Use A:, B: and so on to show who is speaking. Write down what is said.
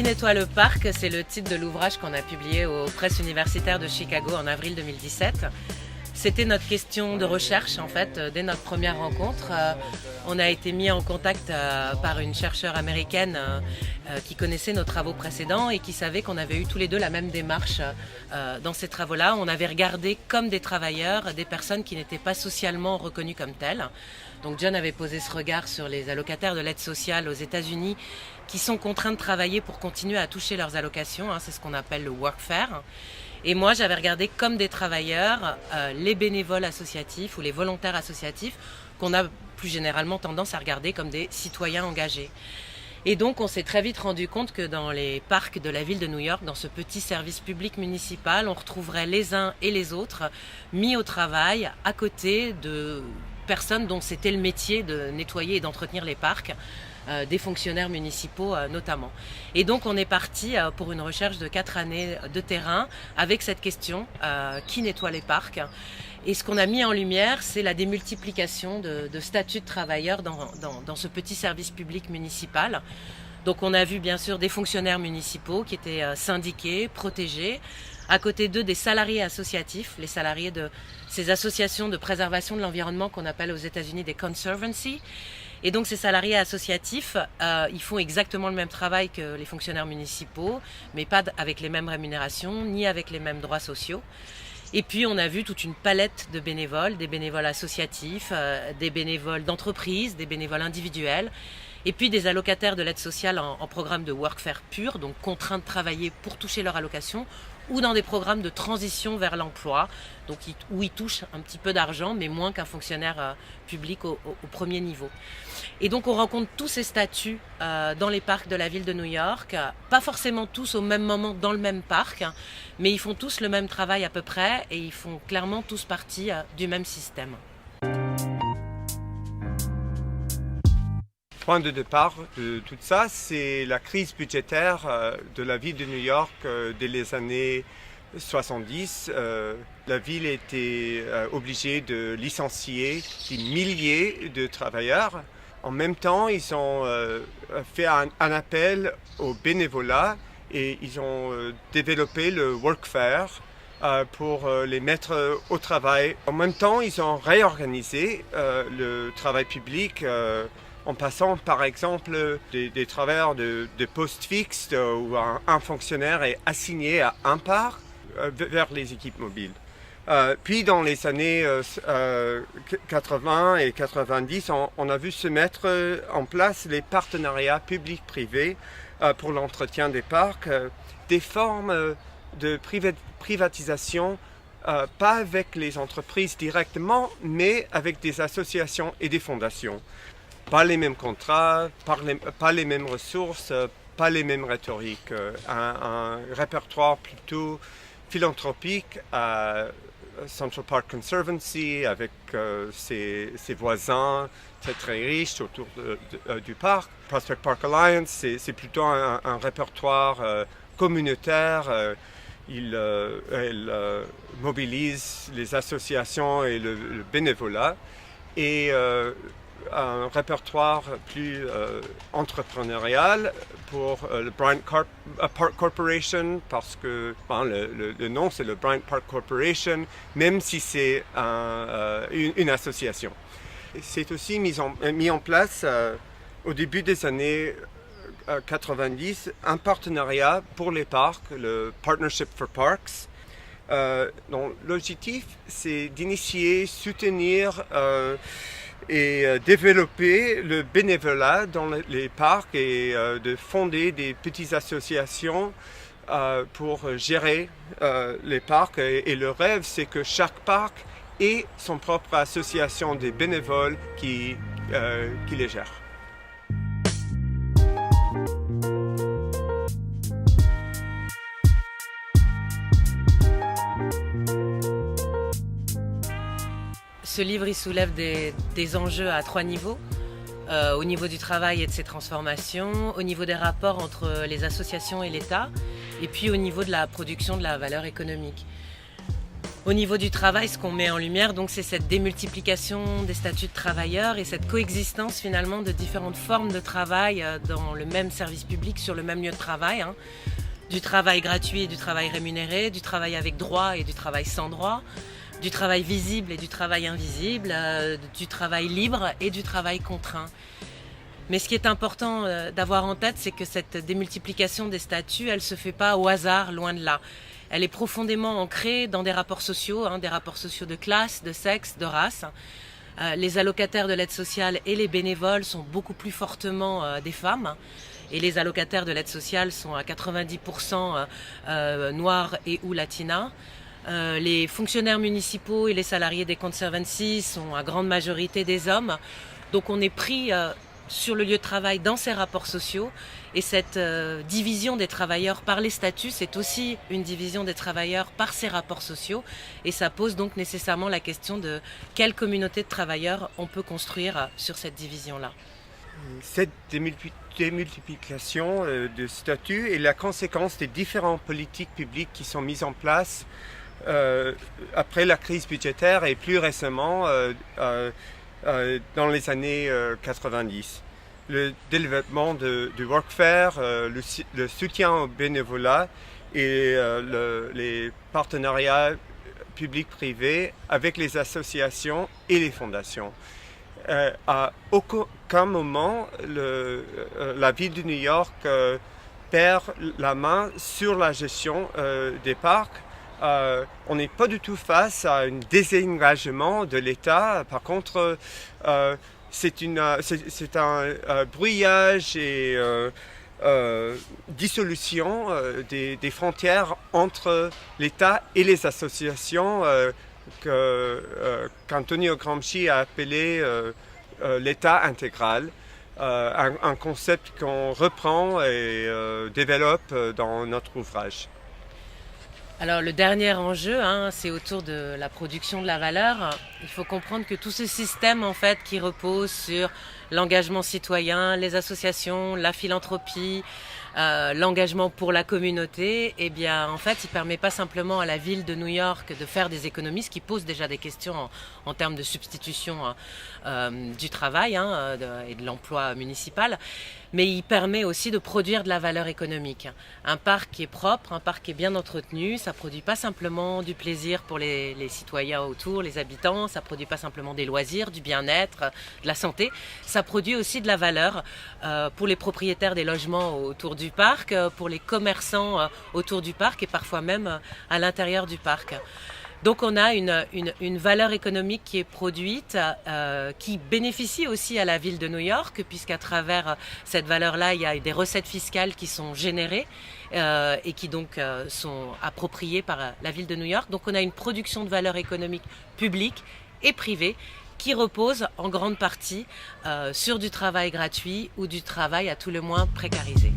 A: Qui nettoie le parc, c'est le titre de l'ouvrage qu'on a publié aux presses universitaires de Chicago en avril 2017. C'était notre question de recherche en fait, dès notre première rencontre. On a été mis en contact par une chercheure américaine qui connaissait nos travaux précédents et qui savait qu'on avait eu tous les deux la même démarche dans ces travaux-là. On avait regardé comme des travailleurs, des personnes qui n'étaient pas socialement reconnues comme telles. Donc John avait posé ce regard sur les allocataires de l'aide sociale aux États-Unis qui sont contraints de travailler pour continuer à toucher leurs allocations, c'est ce qu'on appelle le workfare. Et moi, j'avais regardé comme des travailleurs les bénévoles associatifs ou les volontaires associatifs qu'on a plus généralement tendance à regarder comme des citoyens engagés. Et donc, on s'est très vite rendu compte que dans les parcs de la ville de New York, dans ce petit service public municipal, on retrouverait les uns et les autres mis au travail à côté de personnes dont c'était le métier de nettoyer et d'entretenir les parcs. Des fonctionnaires municipaux notamment. Et donc on est parti pour une recherche de 4 années de terrain avec cette question, qui nettoie les parcs? Et ce qu'on a mis en lumière, c'est la démultiplication de statuts de travailleurs dans ce petit service public municipal. Donc on a vu bien sûr des fonctionnaires municipaux qui étaient syndiqués, protégés, à côté d'eux des salariés associatifs, les salariés de ces associations de préservation de l'environnement qu'on appelle aux États-Unis des conservancy. Et donc ces salariés associatifs, ils font exactement le même travail que les fonctionnaires municipaux, mais pas avec les mêmes rémunérations, ni avec les mêmes droits sociaux. Et puis on a vu toute une palette de bénévoles, des bénévoles associatifs, des bénévoles d'entreprise, des bénévoles individuels, et puis des allocataires de l'aide sociale en programme de workfare pur, donc contraints de travailler pour toucher leur allocation, ou dans des programmes de transition vers l'emploi, donc où ils touchent un petit peu d'argent, mais moins qu'un fonctionnaire public au premier niveau. Et donc on rencontre tous ces statuts dans les parcs de la ville de New York, pas forcément tous au même moment dans le même parc, mais ils font tous le même travail à peu près, et ils font clairement tous partie du même système.
B: Point de départ de tout ça, c'est la crise budgétaire de la ville de New York dès les années 70. La ville était obligée de licencier des milliers de travailleurs. En même temps, ils ont fait un appel au bénévolat et ils ont développé le workfare pour les mettre au travail. En même temps, ils ont réorganisé le travail public en passant par exemple des travailleurs de postes fixes où un fonctionnaire est assigné à un parc vers les équipes mobiles. Puis dans les années 80 et 90, on a vu se mettre en place les partenariats publics-privés pour l'entretien des parcs, des formes de privatisation, pas avec les entreprises directement, mais avec des associations et des fondations. Pas les mêmes contrats, pas les mêmes ressources, pas les mêmes rhétoriques. Un répertoire plutôt philanthropique à Central Park Conservancy avec ses voisins très riches autour du parc. Prospect Park Alliance, c'est plutôt un répertoire communautaire. Elle mobilise les associations et le bénévolat. Et un répertoire plus entrepreneurial pour le Bryant Park Corporation, parce que le nom c'est le Bryant Park Corporation, même si c'est une association. C'est aussi mis en place au début des années 90 un partenariat pour les parcs, le Partnership for Parks. Donc, l'objectif c'est d'initier, soutenir et développer le bénévolat dans les parcs et de fonder des petites associations pour gérer les parcs. Et le rêve, c'est que chaque parc ait son propre association des bénévoles qui les gèrent.
A: Ce livre, il soulève des enjeux à 3 niveaux. Au niveau du travail et de ses transformations, au niveau des rapports entre les associations et l'État, et puis au niveau de la production de la valeur économique. Au niveau du travail, ce qu'on met en lumière, donc, c'est cette démultiplication des statuts de travailleurs et cette coexistence finalement de différentes formes de travail dans le même service public, sur le même lieu de travail. Du travail gratuit et du travail rémunéré, du travail avec droit et du travail sans droit, du travail visible et du travail invisible, du travail libre et du travail contraint. Mais ce qui est important d'avoir en tête, c'est que cette démultiplication des statuts, elle ne se fait pas au hasard, loin de là. Elle est profondément ancrée dans des rapports sociaux de classe, de sexe, de race. Les allocataires de l'aide sociale et les bénévoles sont beaucoup plus fortement des femmes. Et les allocataires de l'aide sociale sont à 90% noirs et ou latinas. Les fonctionnaires municipaux et les salariés des conservancies sont à grande majorité des hommes. Donc on est pris sur le lieu de travail dans ces rapports sociaux. Et cette division des travailleurs par les statuts, c'est aussi une division des travailleurs par ces rapports sociaux. Et ça pose donc nécessairement la question de quelle communauté de travailleurs on peut construire sur cette division-là.
B: Cette démultiplication de statuts est la conséquence des différentes politiques publiques qui sont mises en place après la crise budgétaire et plus récemment dans les années 90. Le développement du workfare, le soutien au bénévolat et les partenariats publics-privés avec les associations et les fondations. À aucun moment, la ville de New York perd la main sur la gestion des parcs. On n'est pas du tout face à un désengagement de l'État. Par contre, c'est un brouillage et dissolution des frontières entre l'État et les associations qu'Antonio Gramsci a appelé l'État intégral, un concept qu'on reprend et développe dans notre ouvrage.
A: Alors le dernier enjeu, c'est autour de la production de la valeur. Il faut comprendre que tout ce système en fait qui repose sur l'engagement citoyen, les associations, la philanthropie, l'engagement pour la communauté, eh bien en fait il permet pas simplement à la ville de New York de faire des économies, ce qui pose déjà des questions en termes de substitution du travail et de l'emploi municipal, mais il permet aussi de produire de la valeur économique. Un parc qui est propre, un parc qui est bien entretenu, ça produit pas simplement du plaisir pour les citoyens autour, les habitants, ça produit pas simplement des loisirs, du bien-être, de la santé, ça produit aussi de la valeur pour les propriétaires des logements autour du parc, pour les commerçants autour du parc et parfois même à l'intérieur du parc. Donc on a une valeur économique qui est produite, qui bénéficie aussi à la ville de New York, puisqu'à travers cette valeur-là, il y a des recettes fiscales qui sont générées et qui donc sont appropriées par la ville de New York. Donc on a une production de valeur économique publique et privée qui repose en grande partie sur du travail gratuit ou du travail à tout le moins précarisé.